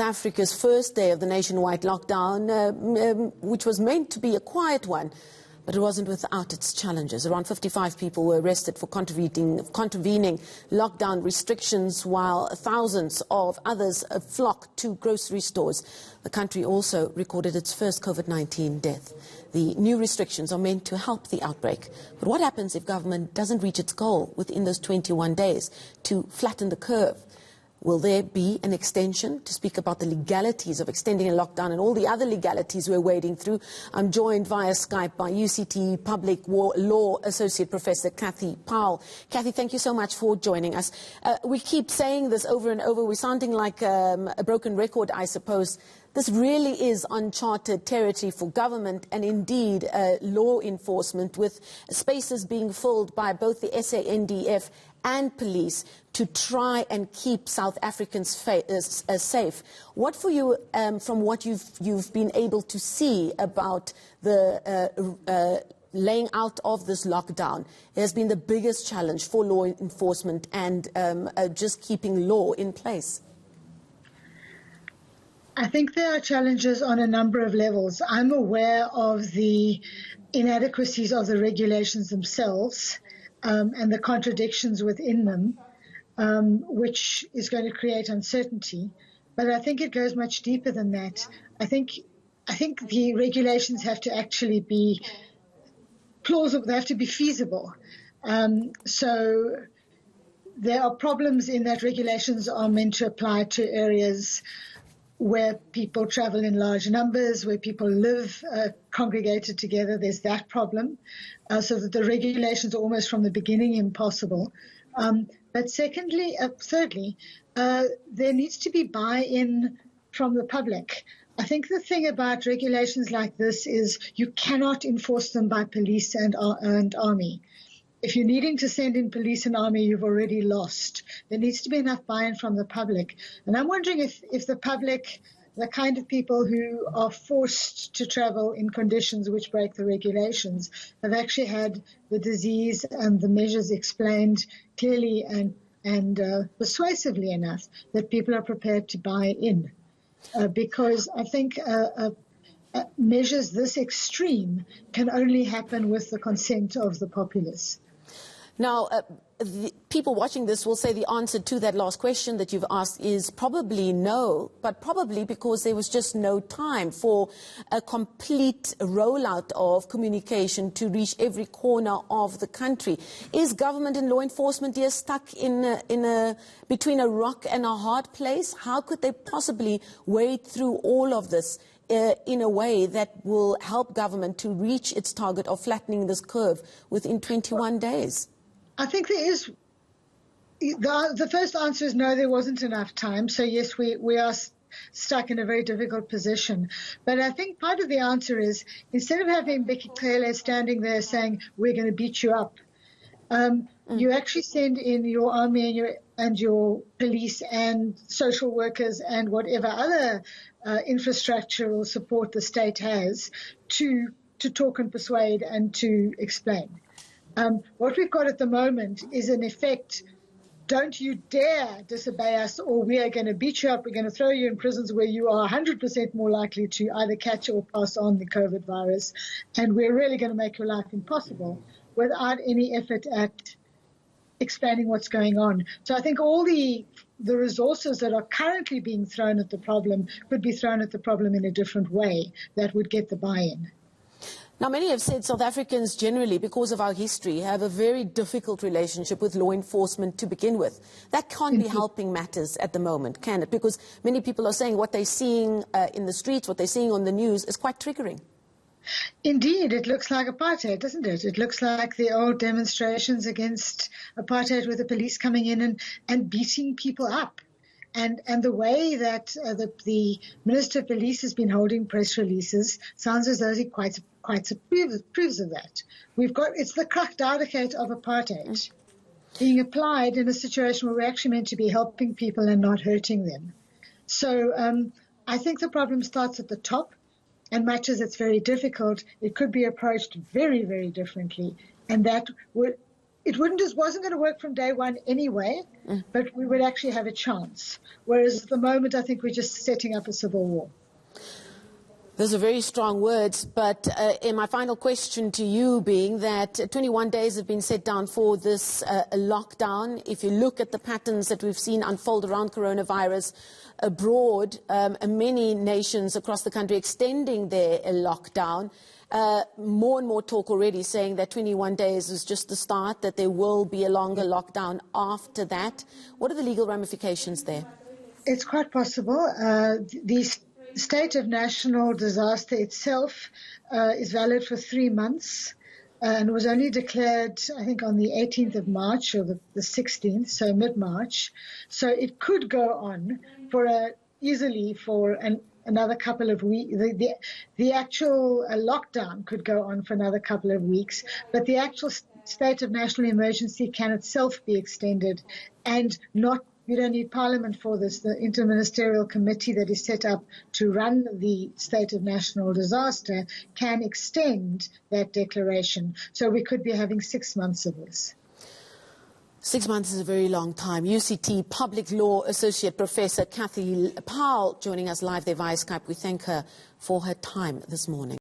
Africa's first day of the nationwide lockdown, which was meant to be a quiet one, but it wasn't without its challenges. Around 55 people were arrested for contravening lockdown restrictions, while thousands of others flocked to grocery stores. The country also recorded its first COVID-19 death. The new restrictions are meant to help the outbreak. But what happens if government doesn't reach its goal within those 21 days to flatten the curve? Will there be an extension to speak about the legalities of extending a lockdown and all the other legalities we're wading through? I'm joined via Skype by UCT Public Law Associate Professor Cathy Powell. Cathy, thank you so much for joining us. We keep saying this over and over. We're sounding like a broken record, I suppose. This really is uncharted territory for government and indeed law enforcement, with spaces being filled by both the SANDF and police to try and keep South Africans safe. What for you, from what you've been able to see about the laying out of this lockdown, has been the biggest challenge for law enforcement and just keeping law in place? I think there are challenges on a number of levels. I'm aware of the inadequacies of the regulations themselves and the contradictions within them, which is going to create uncertainty. But I think it goes much deeper than that. I think the regulations have to actually be plausible. They have to be feasible. So there are problems in that regulations are meant to apply to areas where people travel in large numbers, where people live congregated together. There's that problem, so that the regulations are almost from the beginning impossible. But thirdly, there needs to be buy-in from the public. I think the thing about regulations like this is you cannot enforce them by police and army. If you're needing to send in police and army, you've already lost. There needs to be enough buy-in from the public. And I'm wondering if the public, the kind of people who are forced to travel in conditions which break the regulations, have actually had the disease and the measures explained clearly and persuasively enough that people are prepared to buy in. Because I think measures this extreme can only happen with the consent of the populace. Now, the people watching this will say the answer to that last question that you've asked is probably no, but probably because there was just no time for a complete rollout of communication to reach every corner of the country. Is government and law enforcement here stuck between a rock and a hard place? How could they possibly wade through all of this in a way that will help government to reach its target of flattening this curve within 21 days? I think there is. The first answer is no, there wasn't enough time. So yes, we are stuck in a very difficult position. But I think part of the answer is, instead of having Becky Cele standing there saying, we're going to beat you up, you actually send in your army and your police and social workers and whatever other infrastructural support the state has to talk and persuade and to explain. What we've got at the moment is, in effect, don't you dare disobey us or we are going to beat you up. We're going to throw you in prisons where you are 100% more likely to either catch or pass on the COVID virus. And we're really going to make your life impossible, without any effort at explaining what's going on. So I think all the resources that are currently being thrown at the problem could be thrown at the problem in a different way that would get the buy-in. Now, many have said South Africans generally, because of our history, have a very difficult relationship with law enforcement to begin with. That can't be helping matters at the moment, can it? Because many people are saying what they're seeing in the streets, what they're seeing on the news is quite triggering. Indeed, it looks like apartheid, doesn't it? It looks like the old demonstrations against apartheid, with the police coming in and beating people up. And the way that the Minister of Police has been holding press releases sounds as though he quite approves of that. It's the krachtdadigheid of apartheid being applied in a situation where we're actually meant to be helping people and not hurting them. So I think the problem starts at the top, and much as it's very difficult, it could be approached very, very differently, and that would it wasn't going to work from day one anyway, but we would actually have a chance. Whereas at the moment, I think we're just setting up a civil war. Those are very strong words, but in my final question to you being that 21 days have been set down for this lockdown. If you look at the patterns that we've seen unfold around coronavirus abroad, many nations across the country extending their lockdown. More and more talk already saying that 21 days is just the start, that there will be a longer lockdown after that. What are the legal ramifications there? It's quite possible. The state of national disaster itself is valid for 3 months and was only declared, I think, on the 18th of March or the 16th, so mid-March. So it could go on for easily for another couple of weeks. The actual lockdown could go on for another couple of weeks, but the actual state of national emergency can itself be extended and not. You don't need Parliament for this. The interministerial committee that is set up to run the state of national disaster can extend that declaration. So we could be having 6 months of this. 6 months is a very long time. UCT Public Law Associate Professor Cathy Powell joining us live there via Skype. We thank her for her time this morning.